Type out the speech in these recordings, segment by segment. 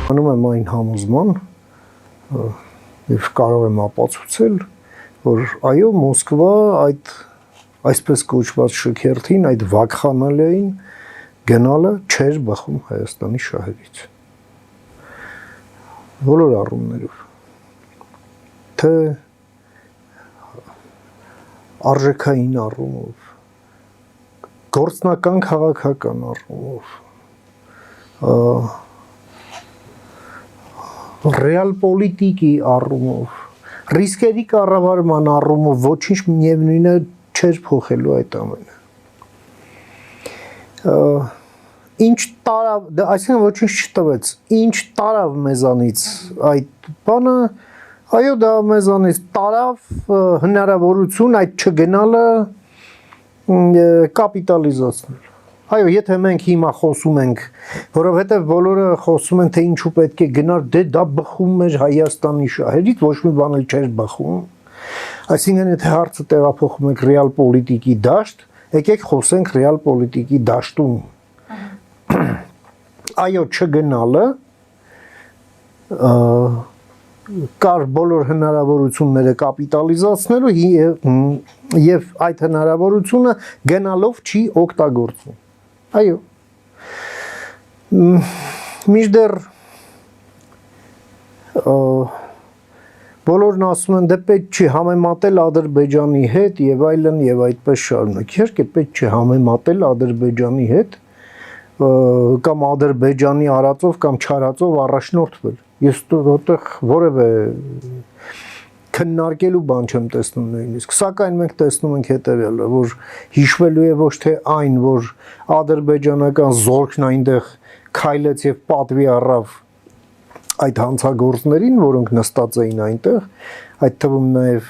Անում եմ այն համոզման եւ կարող եմ ապացուցել, որ այո, Մոսկվա այդ այսպես կոչված շքերթին, այդ վակխանալային գնալը չէր բխում Հայաստանի շահերից։ Բոլոր առումներով։ Թե արժեքային առումով, գործնական քաղաքական առումով, ռեալ պոլիտիկի առումով, ռիսկերի կառավարման առումով ոչինչ միևնույնը չէր փոխելու այդ ամենը։ Ինչ տարավ, այսինքն ոչինչ չտվեց, ինչ տարավ մեզանից այդ բանը, այո, դա մեզանից տարավ հնարավորություն այդ չգնալը կապիտալիզացնել։ Այո, եթե մենք հիմա խոսում ենք, որովհետև բոլորը խոսում են, թե ինչու պետք է գնար, դե դա բխում էր Հայաստանի շահերից, ոչ մի բան էլ չէր բխում։ Այսինքն, եթե հարցը տեղափոխում եք ռեալ պոլիտիկի դաշտ, եկեք խոսենք ռեալ պոլիտիկի դաշտում։ Այո, չգնալը կար բոլոր հնարավորությունները կապիտալիզացնելու եւ այդ հնարավորությունը գնալով չի օգտագործվում։ Այո։ Մինչդեռ բոլորն ասում են, դե պետք չի համեմատել Ադրբեջանի հետ եւ այլն եւ այդպես շարունակ։ Իհարկե պետք չի համեմատել Ադրբեջանի հետ կամ Ադրբեջանի արածով կամ չարածով առաջնորդվել։ Ես որտեղ որևէ քննարկելու բան չեմ տեսնում նույնիսկ, սակայն մենք տեսնում ենք հետևյալը, որ հիշվելու է ոչ թե այն, որ ադրբեջանական զորքն այնտեղ քայլեց եւ պատվի առավ այդ հանցագործներին, որոնք նստած էին այնտեղ, այդ թվում նաեւ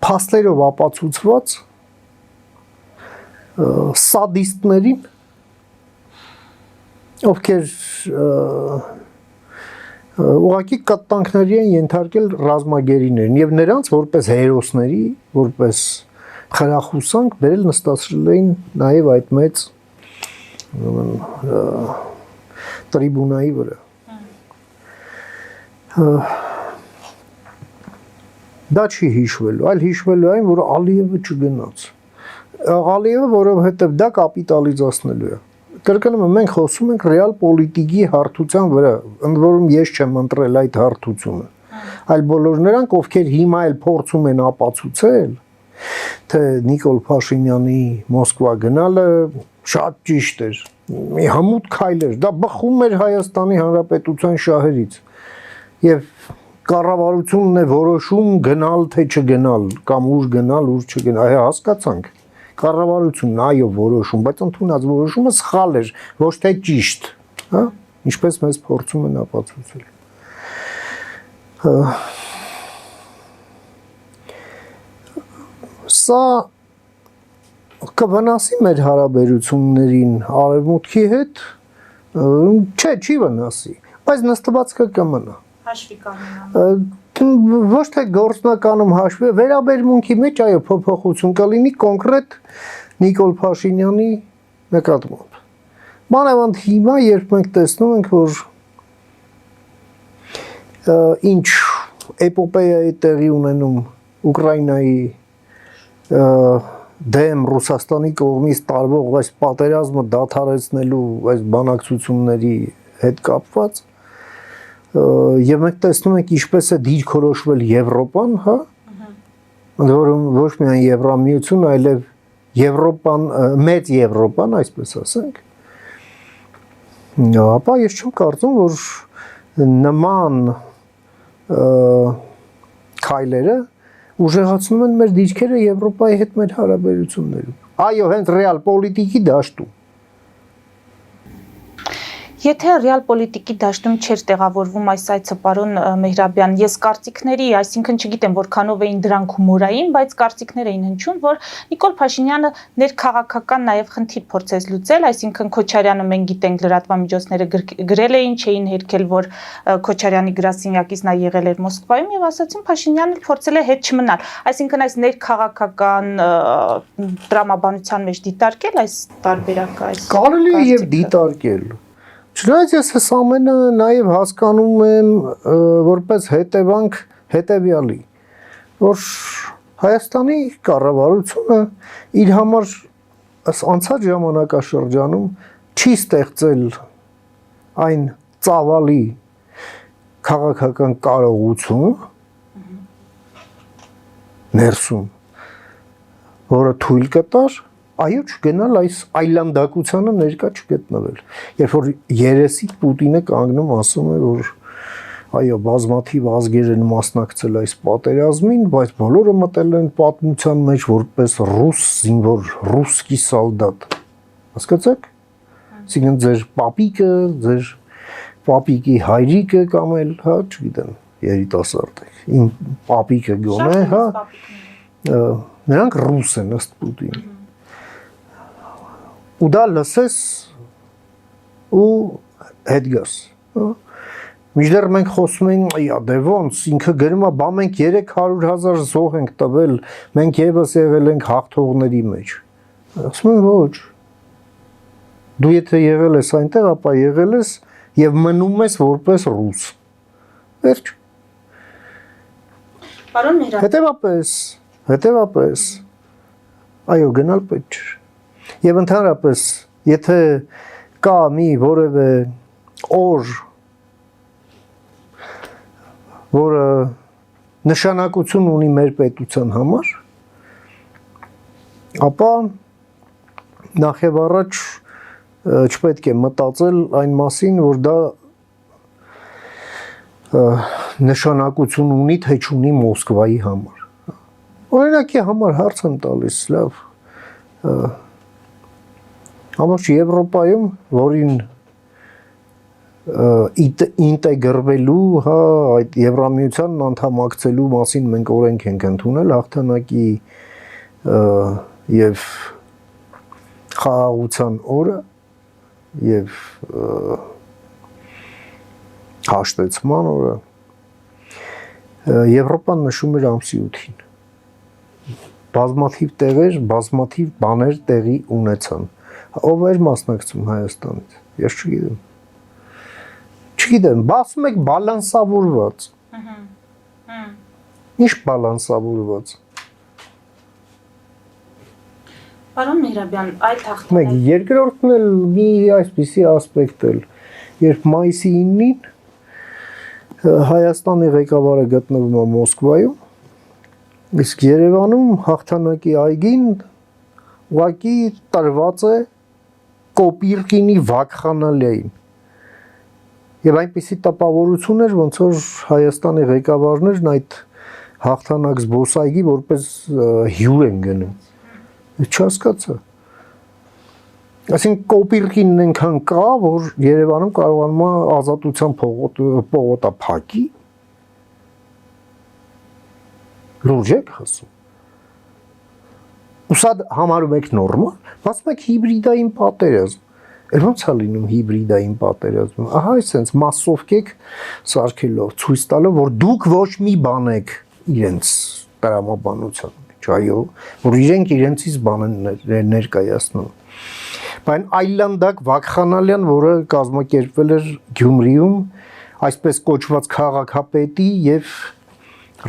փաստերով ապացուցված սադիստներին, ովքեր ուղղակի կտանքների են ենթարկել ռազմագերիներին եւ նրանց որպես հերոսների, որպես խրախուսանք բերել նստացրել էին նաեւ այդ մեծ տրիբունայի վրա։ Դա չի հիշվելու, այլ հիշվելու այն, որ Ալիևը չգնաց։ Ալիևը, որովհետեւ դա կապիտալիզացնելու է։ Կրկնում եմ, մենք խոսում ենք ռեալ պոլիտիկի հարթության վրա, ընդ որում ես չեմ ընտրել այդ հարթությունը, այլ բոլոր նրանք, ովքեր հիմա էլ փորձում են ապացուցել, թե Նիկոլ Փաշինյանի Մոսկվա գնալը շատ ճիշտ էր, մի հմուտ քայլ էր, դա բխում էր Հայաստանի Հանրապետության շահերից, եւ կառավարությունն է որոշում գնալ թե չգնալ, կամ ուր գնալ, ուր չգնալ, այո, հասկացանք։ Կառավարությունն այո որոշում, բայց ընդունած որոշումը սխալ էր, ոչ թե ճիշտ, հա, ինչպես մեզ փորձում են ապացուցել։ Սա կվնասի մեր հարաբերություններին Արևմուտքի հետ, չի վնասի, բայց նստվածքը կմնա։ Հաշվի կամենա։ Ոչ թե գործնականում հաշվի, վերաբերմունքի մեջ այո փոփոխություն կլինի կոնկրետ Նիկոլ Փաշինյանի նկատմամբ։ Մանավանդ հիմա, երբ մենք տեսնում ենք, որ ինչ էպոպեյա է տեղի ունենում Ուկրաինայի դեմ Ռուսաստանի կողմից տարվող այս պատերազմը դադարեցնելու այս բանակցությունների հետ կապված, եւ մենք տեսնում ենք ինչպես է դիրքորոշվել Եվրոպան, հա, ընդ որում ոչ միայն Եվրամիությունը, այլև Եվրոպան, մեծ Եվրոպան, այսպես ասենք, ապա ես չեմ կարծում, որ նման քայլերը ուժեղացնում են մեր դիրքերը Եվրոպայի հետ մեր հարաբերություններում։ Այո, հենց ռեալ պոլիտիկի դաշտում։ Եթե ռեալ պոլիտիկի դաշտում չէր տեղավորվում այս այցը, պարոն Մեհրաբյան, ես կարծիքների, այսինքն չգիտեմ որքանով էին դրանք հումորային, բայց կարծիքներ էին հնչում, որ Նիկոլ Փաշինյանը ներքաղաքական նաև խնդիր փորձեց լուծել, այսինքն Քոչարյանը մենք գիտենք լրատվամիջոցները գրել էին, չէին հերքել, որ Քոչարյանի գրասենյակից նա եղել էր Մոսկվայում եւ ասացին Փաշինյանը փորձել է հետ չմնալ, այսինքն այս ներքաղաքական տրամաբանության մեջ դիտարկել այս տարբերակը, այս կարելի է եւ դիտարկել։ Չնայած ես այս ամենը նաև հասկանում եմ որպես հետևանք հետևյալի, որ Հայաստանի կառավարությունը իր համար անցած ժամանակաշրջանում չի ստեղծել այն ծավալի քաղաքական կարողություն ներսում, որը թույլ կտար այո չգնալ այս այլանդակությանը ներկա չգտնվել։ Երբ որ երեսի Պուտինը կանգնում ասում է, որ այո բազմաթիվ ազգեր են մասնակցել այս պատերազմին, բայց բոլորը մտել են պատմության մեջ որպես ռուս զինվոր, ռուսկի սալդատ։ Հասկացաք։ Այսինքն ձեր պապիկը, ձեր պապիկի հայրիկը կամ էլ, հա, չգիտեմ, երիտասարդ եք։ Իմ պապիկը գոնե, հա, նրանք ռուս են ըստ Պուտինի։ Ու դա լսես ու հետ գաս։ Մինչդեռ մենք խոսում ենք, դե ոնց, ինքը գրում է, բա մենք 300,000 զոհ ենք տվել, մենք եւս եղել ենք հաղթողների մեջ։ Ասում եմ ոչ։ Դու եթե եղել ես այնտեղ, ապա եղել ես եւ մնում ես որպես ռուս։ Վերջ։ Պարոն Միրան։ Հետևապես այո, գնալ պետք չէ։ Եվ ընդհանրապես, եթե կա մի որևէ օր, որը նշանակություն ունի մեր պետության համար, ապա նախ եւ առաջ չպետք է մտածել այն մասին, որ դա նշանակություն ունի, թե չունի Մոսկվայի համար։ Օրինակի համար հարց եմ տալիս, լավ, ամբողջ Եվրոպայում, որին ինտեգրվելու, հա, այդ Եվրամիությանն անդամակցելու մասին մենք օրենք ենք ընդունել հաղթանակի եւ խաղաղության օրը եւ հաշտեցման օրը Եվրոպան նշում էր ամսի 8-ին։ Բազմաթիվ տեղեր, բազմաթիվ բաներ տեղի ունեցան։ Ով էր մասնակցում Հայաստանից։ Ես չգիտեմ։ Չգիտեմ, ասում եք բալանսավորված։ Ինչ բալանսավորված։ Պարոն Մեհրաբյան, այդ հաղթանակը։ Մեկ երկրորդն էլ մի այսպիսի ասպեկտ էլ, երբ մայիսի 9-ին Հայաստանի ղեկավարը գտնվում է Մոսկվայում, իսկ Երևանում հաղթանակի այգին ուղղակի տրված է Կոպիրկինի վակխանալիային։ Եվ այնպիսի տպավորություն էր, ոնց որ Հայաստանի ղեկավարներն այդ հաղթանակ զբոսայգի որպես հյուր են գնում։ Չհասկացա։ Այսինքն Կոպիրկինն այնքան կա, որ Երևանում կարողանում է ազատության պողոտա փակի։ Լուրջ եք ասում։ Ու սա համարում եք նորմալ, ասում եք հիբրիդային պատերազմ։ Ոնց է լինում հիբրիդային պատերազմ։ Ահա այսպես մասսովկեք սարքելով, ցույց տալով, որ դուք ոչ մի բան եք իրենց տրամաբանության մեջ, այո, որ իրենք իրենցից բան են ներկայացնում։ Բայց այլանդակ Վակխանալյան, որը կազմակերպվել էր Գյումրիում, այսպես կոչված քաղաքապետի եւ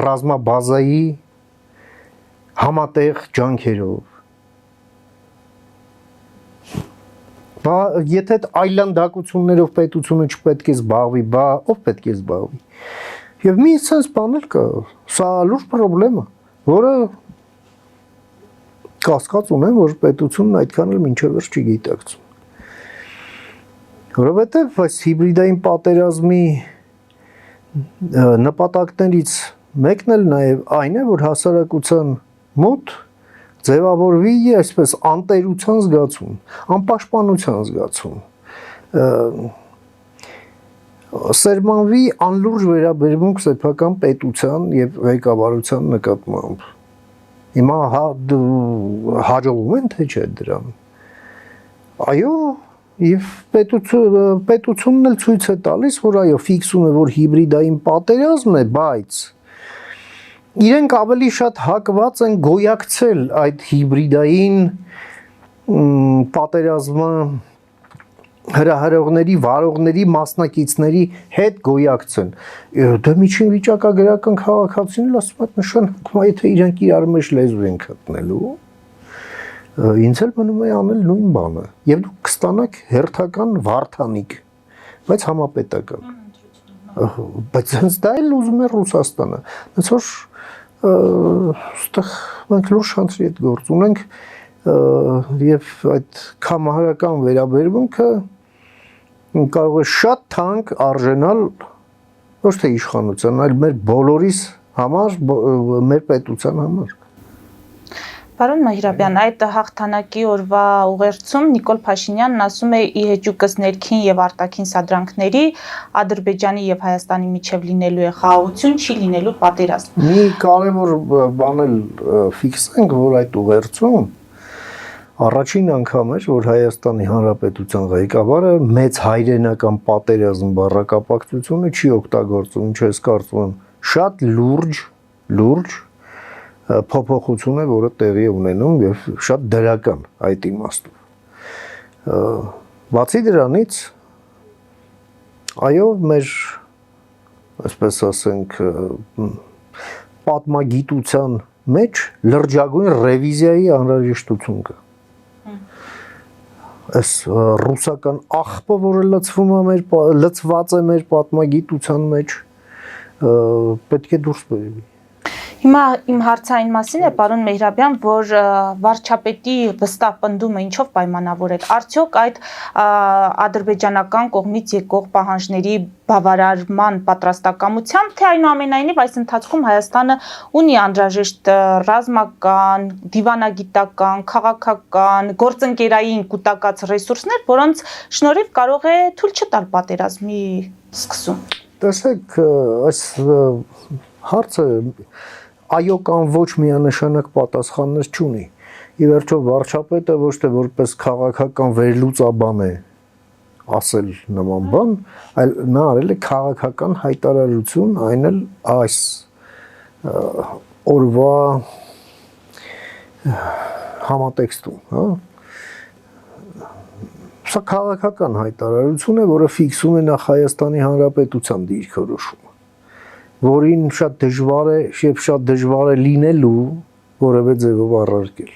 ռազմաբազայի համատեղ ջանքերով։ Բա եթե այլանդակություններով պետությունը չպետք է զբաղվի, բա ով պետք է զբաղվի։ Եվ մի sense բան էլ կա, սա լուրջ խնդրեմ է, որը կասկած ունեմ, որ պետությունն այդքան էլ մինչև վերջ չի գիտակցում։ Որովհետև այս հիբրիդային պատերազմի նպատակներից մեկն էլ նաև այն է, որ հասարակության մոտ ձևավորվի այսպես անտերության զգացում, անպաշտպանության զգացում, սերմանվի անլուրջ վերաբերմունք սեփական պետության եւ ղեկավարության նկատմամբ։ Հիմա հաջողվում են թե չէ դրան։ Այո, եւ պետությունն էլ ցույց է տալիս, որ այո, ֆիքսում է, որ հիբրիդային պատերազմ է, բայց իրենք ավելի շատ հակված են գոյակցել այդ հիբրիդային պատերազմը հրահրողների, վարողների, մասնակիցների հետ գոյակցեն։ Դա միջին վիճակագրական քաղաքացիներն ասում են նշանակում է, եթե իրանք իրար մեջ լեզու են գտնելու, ինձ էլ մնում է անել նույն բանը։ Եվ դուք կստանաք հերթական Վարդանիկ, բայց համապետական։ Բայց հենց դա էլ ուզում է Ռուսաստանը։ Ոնց որ այստեղ մենք լուրջ շանսի հետ գործ ունենք եւ այդ կամահարական վերաբերմունքը կարող է շատ թանկ արժանալ ոչ թե իշխանության, այլ մեր բոլորիս համար, մեր պետության համար։ Պարոն Մեհրաբյան, այդ հաղթանակի օրվա ուղերձում Նիկոլ Փաշինյանն ասում է՝ ի հեճուկս ներքին եւ արտաքին սադրանքների Ադրբեջանի եւ Հայաստանի միջև լինելու է խաղաղություն, չի լինելու պատերազմ։ Մի կարևոր բան էլ ֆիքսենք, որ այդ ուղերձում առաջին անգամ էր, որ Հայաստանի Հանրապետության ղեկավարը մեծ հայրենական պատերազմ բառակապակցությունը չի օգտագործում, ինչ ես կարծում, շատ լուրջ փոփոխություն է, որը տեղի է ունենում եւ շատ դրական այդ իմաստով։ Բացի դրանից, այո, մեր, այսպես ասենք, պատմագիտության մեջ լրջագույն ռևիզիայի անհրաժեշտություն կա։ Այս ռուսական աղբը, որը լցված է մեր պատմագիտության մեջ, պետք է դուրս բերվի։ Հիմա իմ հարցը այն մասին է, պարոն Մեհրաբյան, որ վարչապետի վստահ պնդումը ինչով պայմանավորել։ Արդյոք այդ ադրբեջանական կողմից եկող պահանջների բավարարման պատրաստակամությամբ, թե այնուամենայնիվ այս ընթացքում Հայաստանը ունի անհրաժեշտ ռազմական, դիվանագիտական, քաղաքական, գործընկերային կուտակած ռեսուրսներ, որոնց շնորհիվ կարող է թույլ չտալ պատերազմի սկսում։ Տեսեք, այս հարցը այո կամ ոչ միանշանակ պատասխաններ չունի։ Ի վերջո վարչապետը ոչ թե որպես քաղաքական վերլուծաբան է ասել նման բան, այլ նա արել է քաղաքական հայտարարություն, այն էլ այս օրվա համատեքստում, հա։ Սա քաղաքական հայտարարություն է, որը ֆիքսում է նախ Հայաստանի Հանրապետության դիրքորոշումը, որին շատ դժվար է լինելու որևէ ձևով առարկել։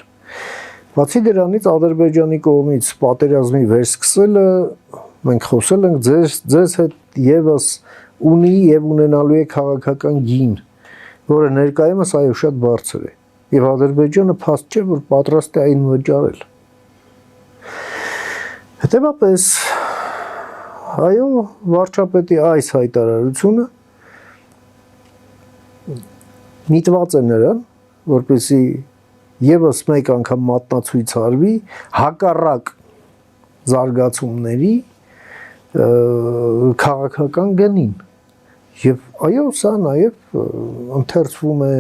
Բացի դրանից Ադրբեջանի կողմից պատերազմի վերսկսելը մենք խոսել ենք ձեզ հետ եւս ունի եւ ունենալու է քաղաքական գին, որը ներկայումս այո շատ բարձր է եւ Ադրբեջանը փաստ չէ, որ պատրաստ է այն վճարել։ Հետևաբար այո վարչապետի այս հայտարարությունը միտված է նրան, որպեսզի եւս մեկ անգամ մատնացույց արվի հակառակ զարգացումների քաղաքական գնին։ Եվ այո, սա նաեւ ընթերցվում է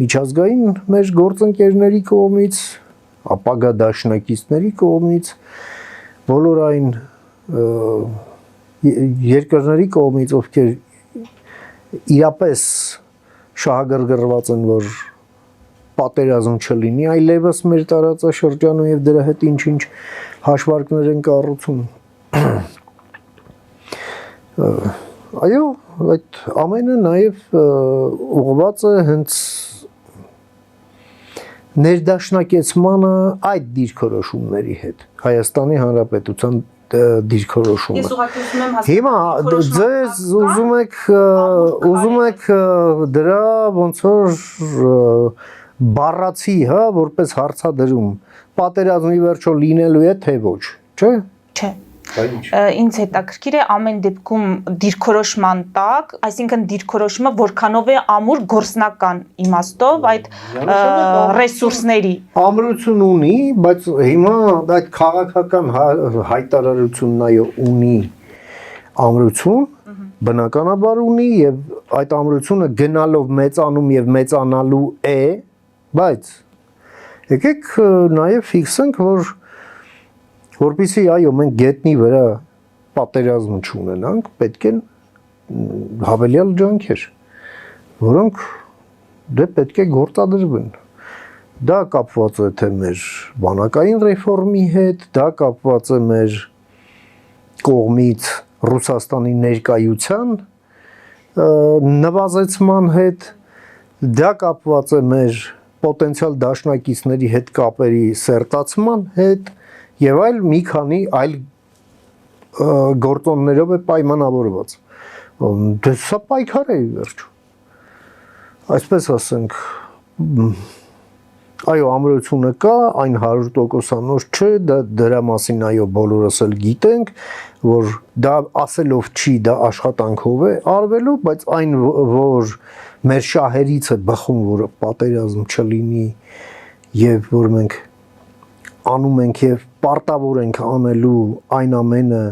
միջազգային մեր գործընկերների կողմից, ապագա դաշնակիցների կողմից, բոլոր այն երկրների կողմից, ովքեր իրապես շահագրգռված են, որ պատերազմ չլինի, այլևս մեր տարածաշրջանում եւ դրա հետ ինչ-ինչ հաշվարկներ են կառուցում։ Այո, այդ ամենը նաեւ ուղղված է հենց ներդաշնակեցմանը այդ դիրքորոշումների հետ, Հայաստանի Հանրապետության դիրքորոշումը։ Ես ուղղակի ուզում եմ Հիմա ձեզ ուզում եք դրա ոնց որ բառացի, հա, որպես հարցադրում, պատերազմի վերջո լինելու է թե ոչ, չէ՞։ Չէ։ Ինձ հետաքրքիր է ամեն դեպքում դիրքորոշման տակ, այսինքն դիրքորոշումը որքանով է ամուր գործնական իմաստով այդ ռեսուրսների։ Ամրություն ունի, բայց հիմա այդ քաղաքական հայտարարությունն այո ունի ամրություն, բնականաբար ունի եւ այդ ամրությունը գնալով մեծանում եւ մեծանալու է, բայց եկեք նաեւ ֆիքսենք, որպեսզի այո մենք գետնի վրա պատերազմ չունենանք, պետք են հավելյալ ջանքեր, որոնք դե պետք է գործադրվեն։ Դա կապված է թե մեր բանակային ռեֆորմի հետ, դա կապված է մեր կողմից Ռուսաստանի ներկայության նվազեցման հետ, դա կապված է մեր պոտենցիալ դաշնակիցների հետ կապերի սերտացման հետ եւ այլ մի քանի այլ գործոններով է պայմանավորված։ Դե սա պայքար է վերջ։ Այսպես ասենք, այո, ամրությունը կա, այն 100%-անոց չէ, դրա մասին այո բոլորս էլ գիտենք, որ դա ասելով չի, դա աշխատանքով է արվելու, բայց այն որ մեր շահերից է բխում, որ պատերազմ չլինի եւ որ մենք անում ենք եւ պարտավոր ենք անելու այն ամենը,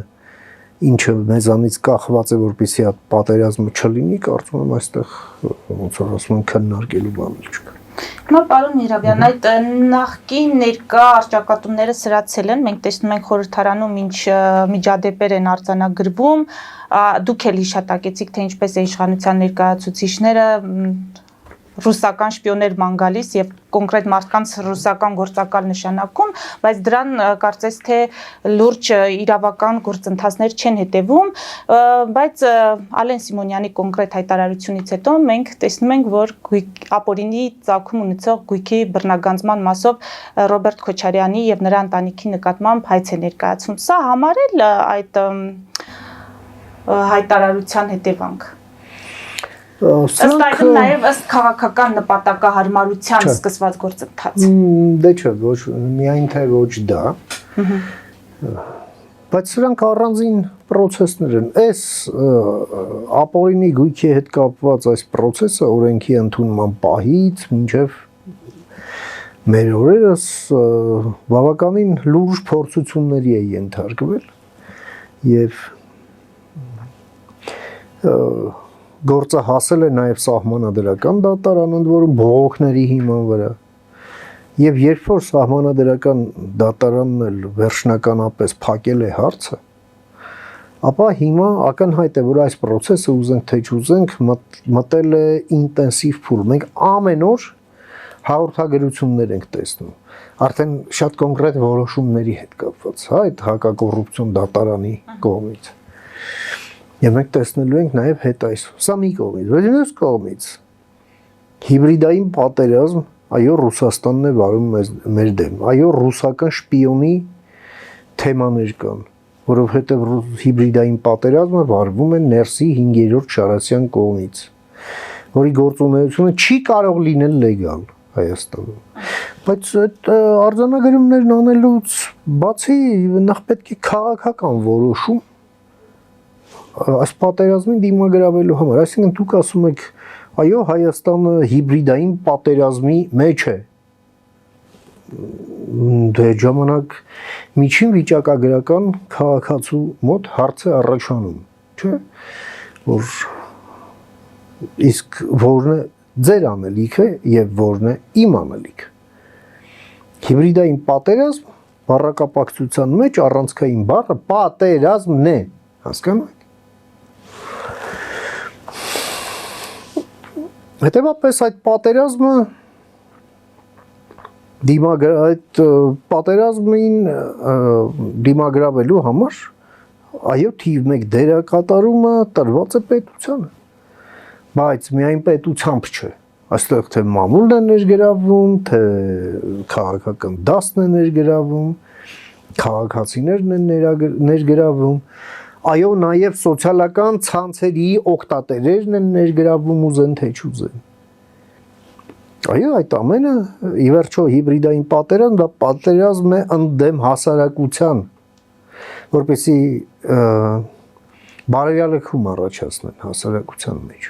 ինչը մեզանից կախված է, որպեսզի այդ պատերազմը չլինի, կարծում եմ այստեղ ոնց որ ասում են քննարկելու բան չկա։ Հիմա պարոն Միրաբյան, այդ նախկին ներկա առճակատումները սրացել են, մենք տեսնում ենք խորհրդարանում ինչ միջադեպեր են արձանագրվում, դուք էլ հիշատակեցիք, թե ինչպես է իշխանության ներկայացուցիչները ռուսական շպիոներ գալիս եւ կոնկրետ մարդկանց ռուսական գործակալ նշանակում, բայց դրան կարծես թե լուրջ իրավական գործընթացներ չեն հետևում, բայց Ալեն Սիմոնյանի կոնկրետ հայտարարությունից հետո մենք տեսնում ենք, որ ապօրինի ծագում ունեցող գույքի բռնագանձման մասով Ռոբերտ Քոչարյանի եւ նրա ընտանիքի նկատմամբ հայց է ներկայացում։ Սա համարել այդ հայտարարության հետևանք։ Ըստ այդմ նաև ըստ քաղաքական նպատակահարմարության սկսված գործընթաց։ Դե չէ, ոչ միայն թե ոչ դա։ Բայց սրանք առանձին process-ներ են։ Այս ապօրինի գույքի հետ կապված այս process-ը օրենքի ընդունման պահից մինչև մեր օրերս բավականին լուրջ փորձությունների է ենթարկվել եւ գործը հասել է նաև սահմանադրական դատարան, ընդ որում բողոքների հիման վրա։ Եվ երբ որ սահմանադրական դատարանն էլ վերջնականապես փակել է հարցը, ապա հիմա ակնհայտ է, որ այս process-ը ուզենք թե չուզենք մտել է ինտենսիվ փուլ։ Մենք ամեն օր հաղորդագրություններ ենք տեսնում, արդեն շատ կոնկրետ որոշումների հետ կապված, հա, այդ հակակոռուպցիոն դատարանի կողմից։ Եվ մենք տեսնելու ենք նաև հետ այս։ Սա մի կողմից, բայց մյուս կողմից հիբրիդային պատերազմ, այո, Ռուսաստանն է վարում մեր դեմ։ Այո, ռուսական շպիոնի թեմաներ կան, որովհետև հիբրիդային պատերազմը վարվում է ներսի 5-րդ Շարասյան կողմից, որի գործունեությունը չի կարող լինել լեգալ Հայաստանում։ Բայց այդ արձանագրումներն անելուց բացի նախ պետք է քաղաքական որոշում այս պատերազմին դիմագրավելու համար, այսինքն դուք ասում եք, այո, Հայաստանը հիբրիդային պատերազմի մեջ է։ Դե ժամանակ միջին վիճակագրական քաղաքացու մոտ հարց է առաջանում, չէ՞, որ իսկ որն է ձեր անելիքը եւ որն է իմ անելիքը։ Հիբրիդային պատերազմ բառակապակցության մեջ առանցքային բառը պատերազմն է, հասկանու՞մ եք։ Հետևաբար այդ պատերազմը այդ պատերազմին դիմագրավելու համար այո թիվ 1 դերակատարումը տրված է պետությանը, բայց միայն պետությամբ չէ, այստեղ թե մամուլն է ներգրավվում, թե քաղաքական դասն է ներգրավվում, քաղաքացիներն են ներգրավվում, այո նաև սոցիալական ցանցերի օգտատերերն են ներգրավվում ուզեն թե չուզեն։ Այո, այդ ամենը ի վերջո հիբրիդային պատերազմ, դա պատերազմ է ընդդեմ հասարակության, որպեսզի բարերյալքում առաջացնեն հասարակության մեջ։